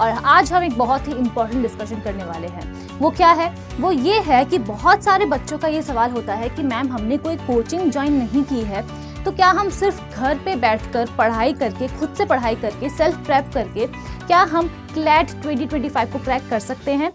और आज हम एक बहुत ही इम्पोर्टेंट डिस्कशन करने वाले हैं। वो क्या है? वो ये है कि बहुत सारे बच्चों का ये सवाल होता है कि मैम हमने कोई कोचिंग ज्वाइन नहीं की है, तो क्या हम सिर्फ घर पे बैठकर पढ़ाई करके, खुद से पढ़ाई करके, सेल्फ प्रेप करके क्या हम क्लैट 2025 को क्रैक कर सकते हैं?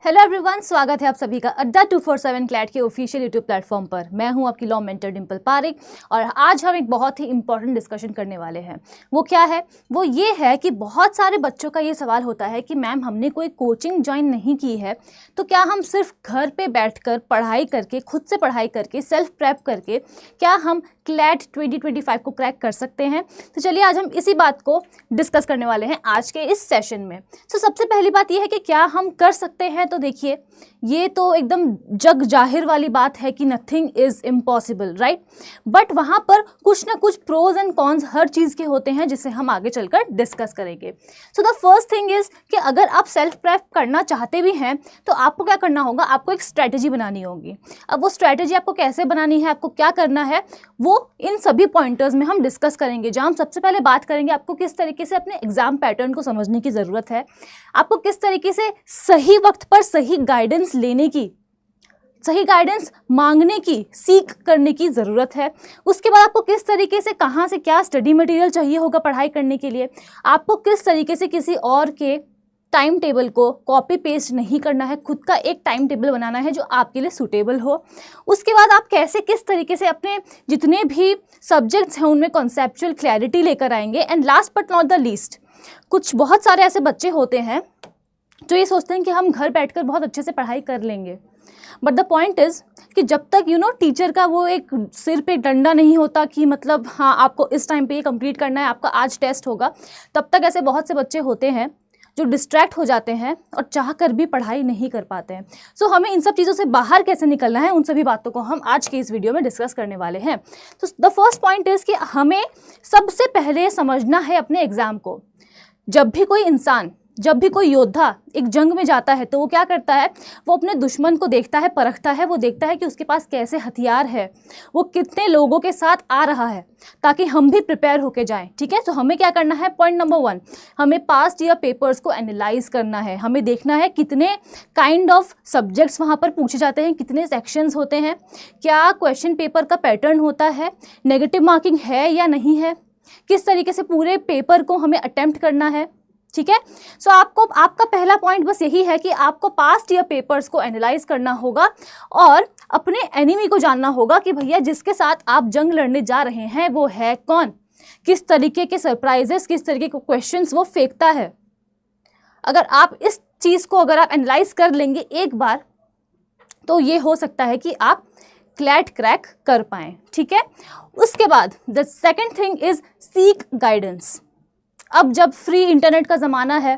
हेलो एवरीवन, स्वागत है आप सभी का अड्डा 247 क्लैट के ऑफिशियल यूट्यूब प्लेटफॉर्म पर। मैं हूं आपकी लॉ मेंटर डिंपल पारेख और आज हम एक बहुत ही इंपॉर्टेंट डिस्कशन करने वाले हैं। वो क्या है? वो ये है कि बहुत सारे बच्चों का ये सवाल होता है कि मैम हमने कोई कोचिंग ज्वाइन नहीं की है, तो क्या हम सिर्फ घर पे बैठकर पढ़ाई करके, खुद से पढ़ाई करके, सेल्फ प्रेप करके क्या हम क्लैट 2025 को क्रैक कर सकते हैं? तो चलिए आज हम इसी बात को डिस्कस करने वाले हैं आज के इस सेशन में। तो सबसे पहली बात यह है कि क्या हम कर सकते हैं। तो देखिए, ये तो एकदम जग जाहिर वाली बात है कि nothing is impossible, right? But वहाँ पर कुछ ना कुछ प्रोज एंड कॉन्स हर चीज़ के होते हैं, जिसे हम आगे चलकर डिस्कस करेंगे। So the first thing is कि अगर आप सेल्फ प्रेप करना चाहते भी हैं तो आपको क्या करना होगा? आपको एक स्ट्रैटेजी बनानी होगी। अब वो स्ट्रैटेजी आपको कैसे बनानी है, आपको क्या करना है, वो इन सभी पॉइंटर्स में हम डिस्कस करेंगे। जहाँ हम सबसे पहले बात करेंगे आपको किस तरीके से अपने एग्जाम पैटर्न को समझने की ज़रूरत है, आपको किस तरीके से सही वक्त पर सही गाइडेंस लेने की, सही गाइडेंस मांगने की, सीख करने की ज़रूरत है। उसके बाद आपको किस तरीके से, कहाँ से क्या स्टडी मटेरियल चाहिए होगा पढ़ाई करने के लिए, आपको किस तरीके से किसी और के टाइम टेबल को कॉपी पेस्ट नहीं करना है, खुद का एक टाइम टेबल बनाना है जो आपके लिए सूटेबल हो। उसके बाद आप कैसे, किस तरीके से अपने जितने भी सब्जेक्ट्स हैं उनमें कॉन्सेप्चुअल क्लैरिटी लेकर आएंगे। And last but not the least, कुछ बहुत सारे ऐसे बच्चे होते हैं जो ये सोचते हैं कि हम घर बैठकर बहुत अच्छे से पढ़ाई कर लेंगे, बट द पॉइंट इज़ कि जब तक टीचर का वो एक सिर पे डंडा नहीं होता कि मतलब हाँ आपको इस टाइम पे ये कंप्लीट करना है, आपका आज टेस्ट होगा, तब तक ऐसे बहुत से बच्चे होते हैं जो डिस्ट्रैक्ट हो जाते हैं और चाह कर भी पढ़ाई नहीं कर पाते हैं। सो हमें इन सब चीज़ों से बाहर कैसे निकलना है, उन सभी बातों को हम आज के इस वीडियो में डिस्कस करने वाले हैं। तो द फर्स्ट पॉइंट इज़ कि हमें सबसे पहले समझना है अपने एग्ज़ाम को। जब भी कोई इंसान, जब भी कोई योद्धा एक जंग में जाता है तो वो क्या करता है? वो अपने दुश्मन को देखता है, परखता है, वो देखता है कि उसके पास कैसे हथियार है, वो कितने लोगों के साथ आ रहा है, ताकि हम भी प्रिपेयर होके जाएं। ठीक है, तो हमें क्या करना है? पॉइंट नंबर 1, हमें पास्ट ईयर पेपर्स को एनालाइज करना है। हमें देखना है कितने काइंड ऑफ सब्जेक्ट्स वहाँ पर पूछे जाते हैं, कितने सेक्शंस होते हैं, क्या क्वेश्चन पेपर का पैटर्न होता है, नेगेटिव मार्किंग है या नहीं है, किस तरीके से पूरे पेपर को हमें अटेम्प्ट करना है। ठीक है, सो आपका पहला पॉइंट बस यही है कि आपको पास्ट ईयर पेपर्स को एनालाइज करना होगा और अपने एनिमी को जानना होगा कि भैया जिसके साथ आप जंग लड़ने जा रहे हैं वो है कौन, किस तरीके के सरप्राइजेस, किस तरीके के क्वेश्चंस वो फेंकता है। अगर आप इस चीज़ को अगर आप एनालाइज कर लेंगे एक बार, तो ये हो सकता है कि आप क्लैट क्रैक कर पाएँ। ठीक है, उसके बाद the second thing is seek guidance. अब जब फ्री इंटरनेट का ज़माना है,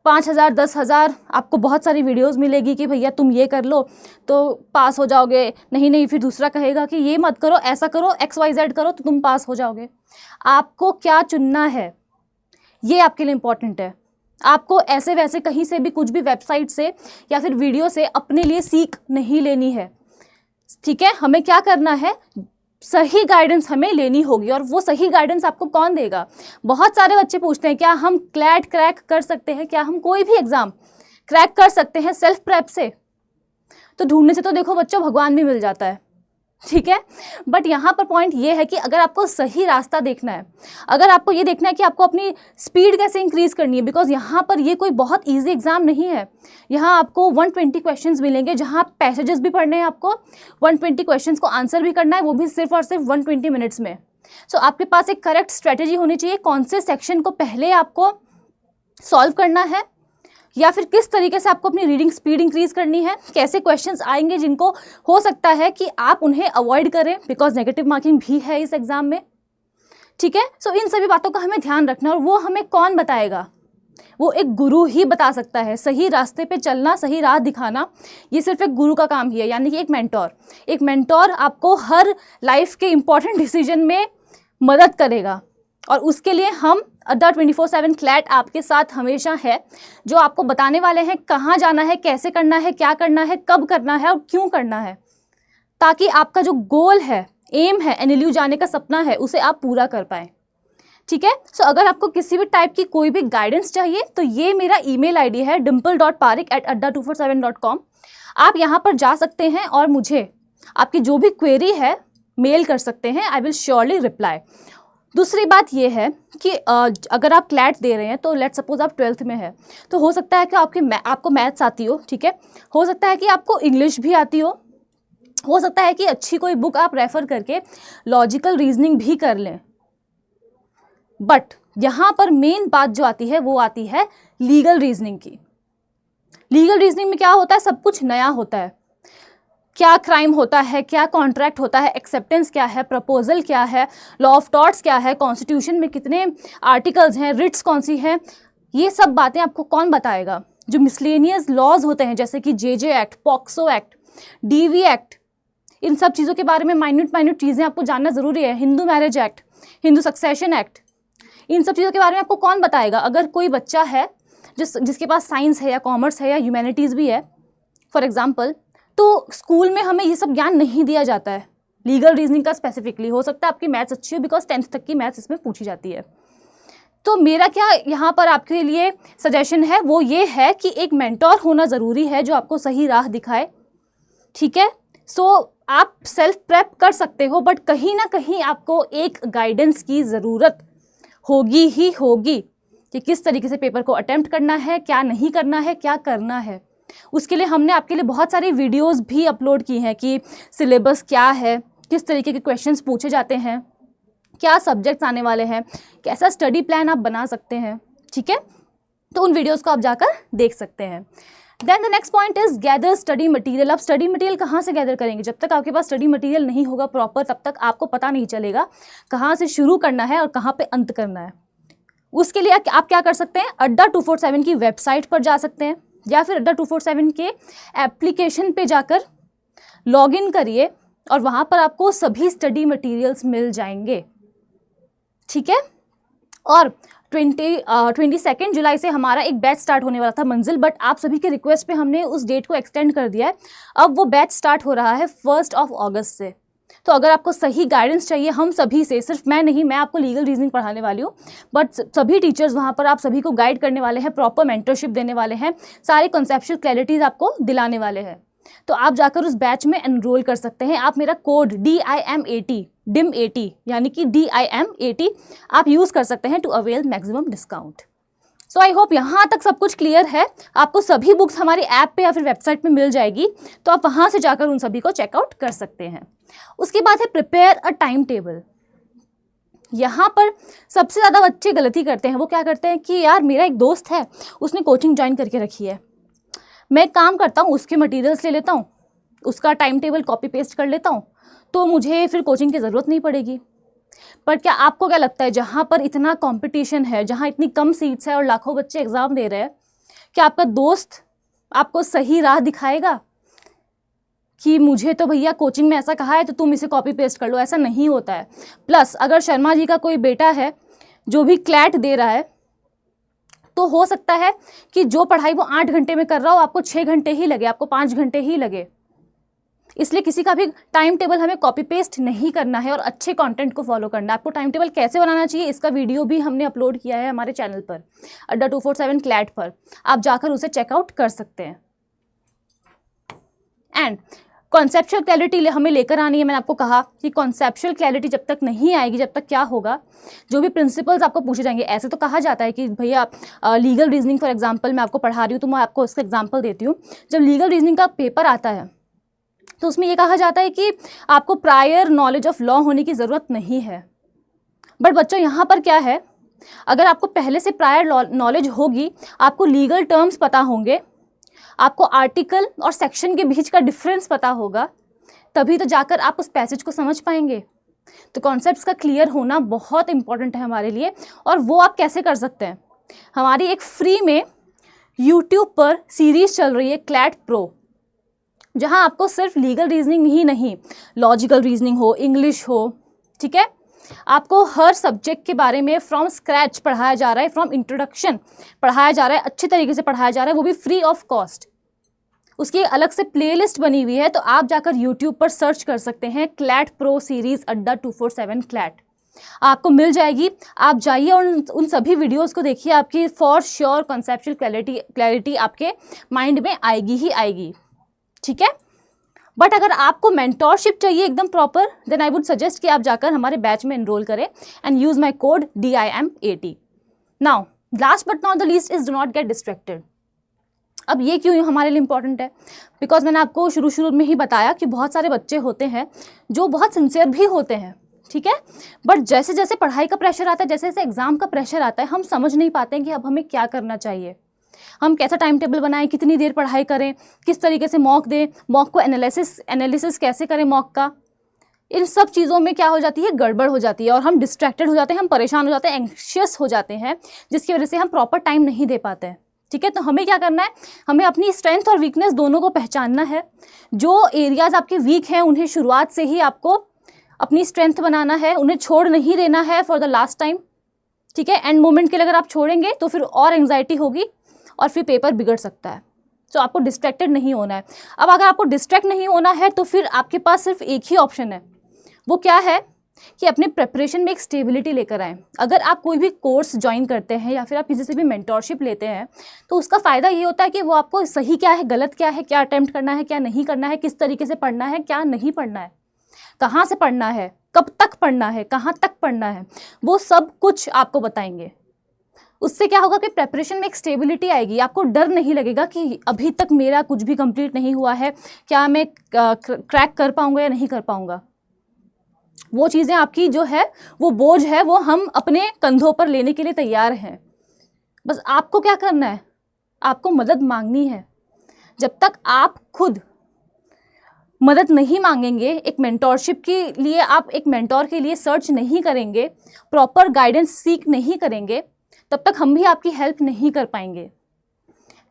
5,000 10,000 आपको बहुत सारी वीडियोस मिलेगी कि भैया तुम ये कर लो तो पास हो जाओगे, नहीं फिर दूसरा कहेगा कि ये मत करो, ऐसा करो, XYZ करो तो तुम पास हो जाओगे। आपको क्या चुनना है, ये आपके लिए इम्पॉर्टेंट है। आपको ऐसे वैसे कहीं से भी, कुछ भी वेबसाइट से या फिर वीडियो से अपने लिए सीख नहीं लेनी है। ठीक है, हमें क्या करना है? सही गाइडेंस हमें लेनी होगी। और वो सही गाइडेंस आपको कौन देगा? बहुत सारे बच्चे पूछते हैं क्या हम क्लैट क्रैक कर सकते हैं, क्या हम कोई भी एग्ज़ाम क्रैक कर सकते हैं सेल्फ प्रेप से? तो ढूंढने से तो देखो बच्चों भगवान भी मिल जाता है। ठीक है, बट यहाँ पर पॉइंट ये है कि अगर आपको सही रास्ता देखना है, अगर आपको ये देखना है कि आपको अपनी स्पीड कैसे इंक्रीज़ करनी है, बिकॉज यहाँ पर ये कोई बहुत इजी एग्जाम नहीं है। यहाँ आपको 120 क्वेश्चंस मिलेंगे, जहाँ पैसेजेस भी पढ़ने हैं, आपको 120 क्वेश्चंस को आंसर भी करना है, वो भी सिर्फ और सिर्फ 120 मिनट्स में। सो आपके पास एक करेक्ट स्ट्रेटेजी होनी चाहिए, कौन से सेक्शन को पहले आपको सॉल्व करना है, या फिर किस तरीके से आपको अपनी रीडिंग स्पीड इंक्रीज करनी है, कैसे क्वेश्चंस आएंगे जिनको हो सकता है कि आप उन्हें अवॉइड करें, बिकॉज नेगेटिव मार्किंग भी है इस एग्जाम में। ठीक है, सो इन सभी बातों का हमें ध्यान रखना है। और वो हमें कौन बताएगा? वो एक गुरु ही बता सकता है। सही रास्ते पे चलना, सही राह दिखाना, ये सिर्फ एक गुरु का काम ही है, यानी कि एक मेंटोर आपको हर लाइफ के इंपॉर्टेंट डिसीजन में मदद करेगा। और उसके लिए हम अड्डा 24/7 क्लैट आपके साथ हमेशा है, जो आपको बताने वाले हैं कहाँ जाना है, कैसे करना है, क्या करना है, कब करना है और क्यों करना है, ताकि आपका जो गोल है, एम है, NLU जाने का सपना है, उसे आप पूरा कर पाएँ। ठीक है। सो अगर आपको किसी भी टाइप की कोई भी गाइडेंस चाहिए तो ये मेरा ईमेल आईडी है dimple.parik@adda247.com। आप यहाँ पर जा सकते हैं और मुझे आपकी जो भी क्वेरी है मेल कर सकते हैं। I will surely reply. दूसरी बात ये है कि अगर आप क्लैट दे रहे हैं तो लेट सपोज आप 12th में है, तो हो सकता है कि आपको मैथ्स आती हो, ठीक है, हो सकता है कि आपको इंग्लिश भी आती हो सकता है कि अच्छी कोई बुक आप रेफ़र करके लॉजिकल रीजनिंग भी कर लें। बट यहाँ पर मेन बात जो आती है वो आती है लीगल रीजनिंग की। लीगल रीजनिंग में क्या होता है, सब कुछ नया होता है। क्या क्राइम होता है, क्या कॉन्ट्रैक्ट होता है, एक्सेप्टेंस क्या है, प्रपोजल क्या है, लॉ ऑफ टॉर्ट्स क्या है, कॉन्स्टिट्यूशन में कितने आर्टिकल्स हैं, रिट्स कौन सी हैं, ये सब बातें आपको कौन बताएगा। जो मिसलेनियस लॉज होते हैं जैसे कि JJ act, POCSO act, DV act, इन सब चीज़ों के बारे में माइन्यूट चीज़ें आपको जानना ज़रूरी है। Hindu marriage act, Hindu succession act, इन सब चीज़ों के बारे में आपको कौन बताएगा। अगर कोई बच्चा है जिसके पास साइंस है या कॉमर्स है या ह्यूमैनिटीज़ भी है फॉर एग्जांपल, तो स्कूल में हमें ये सब ज्ञान नहीं दिया जाता है लीगल रीजनिंग का स्पेसिफिकली। हो सकता है आपकी मैथ्स अच्छी हो बिकॉज 10th तक की मैथ्स इसमें पूछी जाती है। तो मेरा क्या यहाँ पर आपके लिए सजेशन है वो ये है कि एक मेंटोर होना ज़रूरी है जो आपको सही राह दिखाए, ठीक है। सो आप सेल्फ प्रेप कर सकते हो बट कहीं ना कहीं आपको एक गाइडेंस की ज़रूरत होगी ही होगी कि किस तरीके से पेपर को अटेम्प्ट करना है, क्या नहीं करना है, क्या करना है। उसके लिए हमने आपके लिए बहुत सारी वीडियोस भी अपलोड की हैं कि सिलेबस क्या है, किस तरीके के क्वेश्चंस पूछे जाते हैं, क्या सब्जेक्ट्स आने वाले हैं, कैसा स्टडी प्लान आप बना सकते हैं, ठीक है। तो उन वीडियोस को आप जाकर देख सकते हैं। Then the next point is gather study material. आप स्टडी मटेरियल कहाँ से गैदर करेंगे? जब तक आपके पास स्टडी मटेरियल नहीं होगा प्रॉपर, तब तक आपको पता नहीं चलेगा कहाँ से शुरू करना है और कहाँ पे अंत करना है। उसके लिए आप क्या कर सकते हैं, अड्डा 247 की वेबसाइट पर जा सकते हैं या फिर अड्डा 247 के एप्लीकेशन पे जाकर लॉग इन करिए और वहाँ पर आपको सभी स्टडी मटेरियल्स मिल जाएंगे, ठीक है। और 22 जुलाई से हमारा एक बैच स्टार्ट होने वाला था मंजिल, बट आप सभी के रिक्वेस्ट पे हमने उस डेट को एक्सटेंड कर दिया है। अब वो बैच स्टार्ट हो रहा है 1 अगस्त से। तो अगर आपको सही गाइडेंस चाहिए हम सभी से, सिर्फ मैं नहीं, मैं आपको लीगल रीजनिंग पढ़ाने वाली हूँ, बट सभी टीचर्स वहाँ पर आप सभी को गाइड करने वाले हैं, प्रॉपर मेंटरशिप देने वाले हैं, सारे कॉन्सेप्चुअल क्लैरिटीज आपको दिलाने वाले हैं। तो आप जाकर उस बैच में एनरोल कर सकते हैं। आप मेरा कोड DIM80 यानी कि DIM80 आप यूज़ कर सकते हैं to avail maximum discount. So I hope यहाँ तक सब कुछ क्लियर है। आपको सभी बुक्स हमारी ऐप पे या फिर वेबसाइट पे मिल जाएगी, तो आप वहाँ से जाकर उन सभी को चेकआउट कर सकते हैं। उसके बाद है प्रिपेयर अ टाइम टेबल। यहाँ पर सबसे ज़्यादा बच्चे गलती करते हैं। वो क्या करते हैं कि यार मेरा एक दोस्त है, उसने कोचिंग ज्वाइन करके रखी है, मैं काम करता हूँ उसके मटेरियल्स ले लेता हूँ, उसका टाइम टेबल कॉपी पेस्ट कर लेता हूँ, तो मुझे फिर कोचिंग की ज़रूरत नहीं पड़ेगी। पर क्या आपको क्या लगता है, जहाँ पर इतना कंपटीशन है, जहाँ इतनी कम सीट्स है और लाखों बच्चे एग्ज़ाम दे रहे हैं, क्या आपका दोस्त आपको सही राह दिखाएगा कि मुझे तो भैया कोचिंग में ऐसा कहा है तो तुम इसे कॉपी पेस्ट कर लो? ऐसा नहीं होता है। प्लस अगर शर्मा जी का कोई बेटा है जो भी क्लैट दे रहा है, तो हो सकता है कि जो पढ़ाई वो 8 घंटे में कर रहा हो आपको 6 घंटे ही लगे, आपको 5 घंटे ही लगे। इसलिए किसी का भी टाइम टेबल हमें कॉपी पेस्ट नहीं करना है और अच्छे कंटेंट को फॉलो करना है। आपको टाइम टेबल कैसे बनाना चाहिए इसका वीडियो भी हमने अपलोड किया है हमारे चैनल पर, अड्डा 247 क्लैट पर, आप जाकर उसे चेकआउट कर सकते हैं। एंड कॉन्सेप्चुअल क्लैरिटी हमें लेकर आनी है। मैंने आपको कहा कि कॉन्सेप्चुअल क्लैरिटी जब तक नहीं आएगी, जब तक क्या होगा, जो भी प्रिंसिपल्स आपको पूछे जाएंगे। ऐसे तो कहा जाता है कि भैया लीगल रीजनिंग फॉर एग्जांपल मैं आपको पढ़ा रही हूँ तो मैं आपको इसका एग्जांपल देती हूँ। जब लीगल रीजनिंग का पेपर आता है तो उसमें ये कहा जाता है कि आपको प्रायर नॉलेज ऑफ लॉ होने की ज़रूरत नहीं है। बट बच्चों यहाँ पर क्या है, अगर आपको पहले से प्रायर नॉलेज होगी, आपको लीगल टर्म्स पता होंगे, आपको आर्टिकल और सेक्शन के बीच का डिफरेंस पता होगा, तभी तो जाकर आप उस पैसेज को समझ पाएंगे। तो कॉन्सेप्ट्स का क्लियर होना बहुत इंपॉर्टेंट है हमारे लिए। और वो आप कैसे कर सकते हैं, हमारी एक फ्री में यूट्यूब पर सीरीज़ चल रही है क्लैट प्रो, जहां आपको सिर्फ लीगल रीजनिंग ही नहीं, लॉजिकल रीजनिंग हो, इंग्लिश हो, ठीक है, आपको हर सब्जेक्ट के बारे में फ्रॉम स्क्रैच पढ़ाया जा रहा है, फ्रॉम इंट्रोडक्शन पढ़ाया जा रहा है, अच्छे तरीके से पढ़ाया जा रहा है, वो भी फ्री ऑफ कॉस्ट। उसकी एक अलग से प्लेलिस्ट बनी हुई है, तो आप जाकर यूट्यूब पर सर्च कर सकते हैं क्लैट प्रो सीरीज़ अड्डा 247 क्लैट। आपको मिल जाएगी। आप जाइए और उन सभी वीडियोस को देखिए, आपकी फॉर श्योर कॉन्सेप्चुअल क्लैरिटी आपके माइंड में आएगी ही आएगी, ठीक है। बट अगर आपको मेंटोरशिप चाहिए एकदम proper, then I would suggest कि आप जाकर हमारे बैच में एनरोल करें and use my code DIM80। Now last but not the least is do not get distracted. अब ये क्यों हमारे लिए इंपॉर्टेंट है? बिकॉज मैंने आपको शुरू में ही बताया कि बहुत सारे बच्चे होते हैं जो बहुत सिंसियर भी होते हैं, ठीक है, बट जैसे जैसे पढ़ाई का प्रेशर आता है, जैसे जैसे एग्जाम का प्रेशर आता है, हम समझ नहीं पाते हैं कि अब हमें क्या करना चाहिए, हम कैसा टाइम टेबल बनाएं, कितनी देर पढ़ाई करें, किस तरीके से मॉक दें, मॉक को एनालिसिस कैसे करें मॉक का। इन सब चीज़ों में क्या हो जाती है, गड़बड़ हो जाती है और हम डिस्ट्रैक्टेड हो जाते हैं, हम परेशान हो जाते हैं, एंग्शियस हो जाते हैं, जिसकी वजह से हम प्रॉपर टाइम नहीं दे पाते हैं, ठीक है। तो हमें क्या करना है, हमें अपनी स्ट्रेंथ और वीकनेस दोनों को पहचानना है। जो एरियाज आपके वीक हैं उन्हें शुरुआत से ही आपको अपनी स्ट्रेंथ बनाना है, उन्हें छोड़ नहीं देना है फॉर द लास्ट टाइम, ठीक है। एंड मोमेंट के लिए अगर आप छोड़ेंगे तो फिर और एंग्जाइटी होगी और फिर पेपर बिगड़ सकता है। तो आपको डिस्ट्रैक्टेड नहीं होना है। अब अगर आपको डिस्ट्रैक्ट नहीं होना है तो फिर आपके पास सिर्फ एक ही ऑप्शन है, वो क्या है कि अपने प्रिपरेशन में एक स्टेबिलिटी लेकर आएँ। अगर आप कोई भी कोर्स ज्वाइन करते हैं या फिर आप किसी से भी मेंटोरशिप लेते हैं तो उसका फ़ायदा ये होता है कि वो आपको सही क्या है, गलत क्या है, क्या अटेम्प्ट करना है, क्या नहीं करना है, किस तरीके से पढ़ना है, क्या नहीं पढ़ना है, कहाँ से पढ़ना है, कब तक पढ़ना है, कहाँ तक पढ़ना है, वो सब कुछ आपको बताएंगे। उससे क्या होगा कि प्रेपरेशन में एक स्टेबिलिटी आएगी, आपको डर नहीं लगेगा कि अभी तक मेरा कुछ भी कंप्लीट नहीं हुआ है, क्या मैं क्रैक कर पाऊंगा या नहीं कर पाऊंगा। वो चीज़ें आपकी जो है वो बोझ है, वो हम अपने कंधों पर लेने के लिए तैयार हैं। बस आपको क्या करना है, आपको मदद मांगनी है। जब तक आप खुद मदद नहीं मांगेंगे, एक मेंटोरशिप के लिए आप एक मेंटोर के लिए सर्च नहीं करेंगे, प्रॉपर गाइडेंस सीख नहीं करेंगे, तब तक हम भी आपकी हेल्प नहीं कर पाएंगे,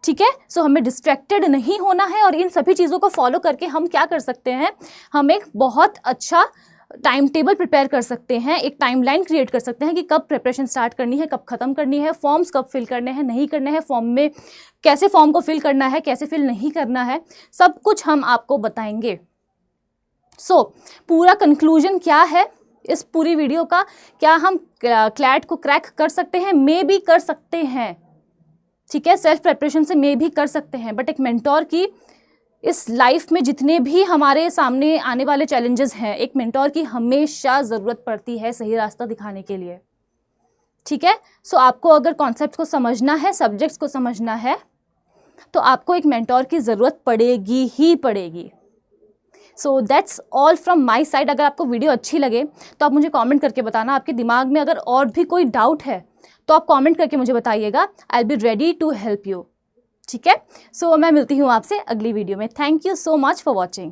ठीक है। सो हमें डिस्ट्रैक्टेड नहीं होना है और इन सभी चीज़ों को फॉलो करके हम क्या कर सकते हैं, हम एक बहुत अच्छा टाइम टेबल प्रिपेयर कर सकते हैं, एक टाइमलाइन क्रिएट कर सकते हैं कि कब प्रिपरेशन स्टार्ट करनी है, कब ख़त्म करनी है, फॉर्म्स कब फिल करने हैं, नहीं करने हैं, फॉर्म में कैसे फॉर्म को फिल करना है, कैसे फिल नहीं करना है, सब कुछ हम आपको बताएंगे। सो पूरा कंक्लूजन क्या है इस पूरी वीडियो का, क्या हम क्लैट को क्रैक कर सकते हैं? मे भी कर सकते हैं, ठीक है, सेल्फ प्रिपरेशन से मे भी कर सकते हैं, बट एक मेंटोर की इस लाइफ में जितने भी हमारे सामने आने वाले चैलेंजेस हैं, एक मेंटोर की हमेशा ज़रूरत पड़ती है सही रास्ता दिखाने के लिए, ठीक है। सो आपको अगर कॉन्सेप्ट को समझना है, सब्जेक्ट्स को समझना है, तो आपको एक मेंटोर की ज़रूरत पड़ेगी ही पड़ेगी। So that's all from my side. अगर आपको वीडियो अच्छी लगे तो आप मुझे कमेंट करके बताना। आपके दिमाग में अगर और भी कोई डाउट है तो आप कमेंट करके मुझे बताइएगा, I will be ready to help you, ठीक है। सो मैं मिलती हूँ आपसे अगली वीडियो में। Thank you so much for watching.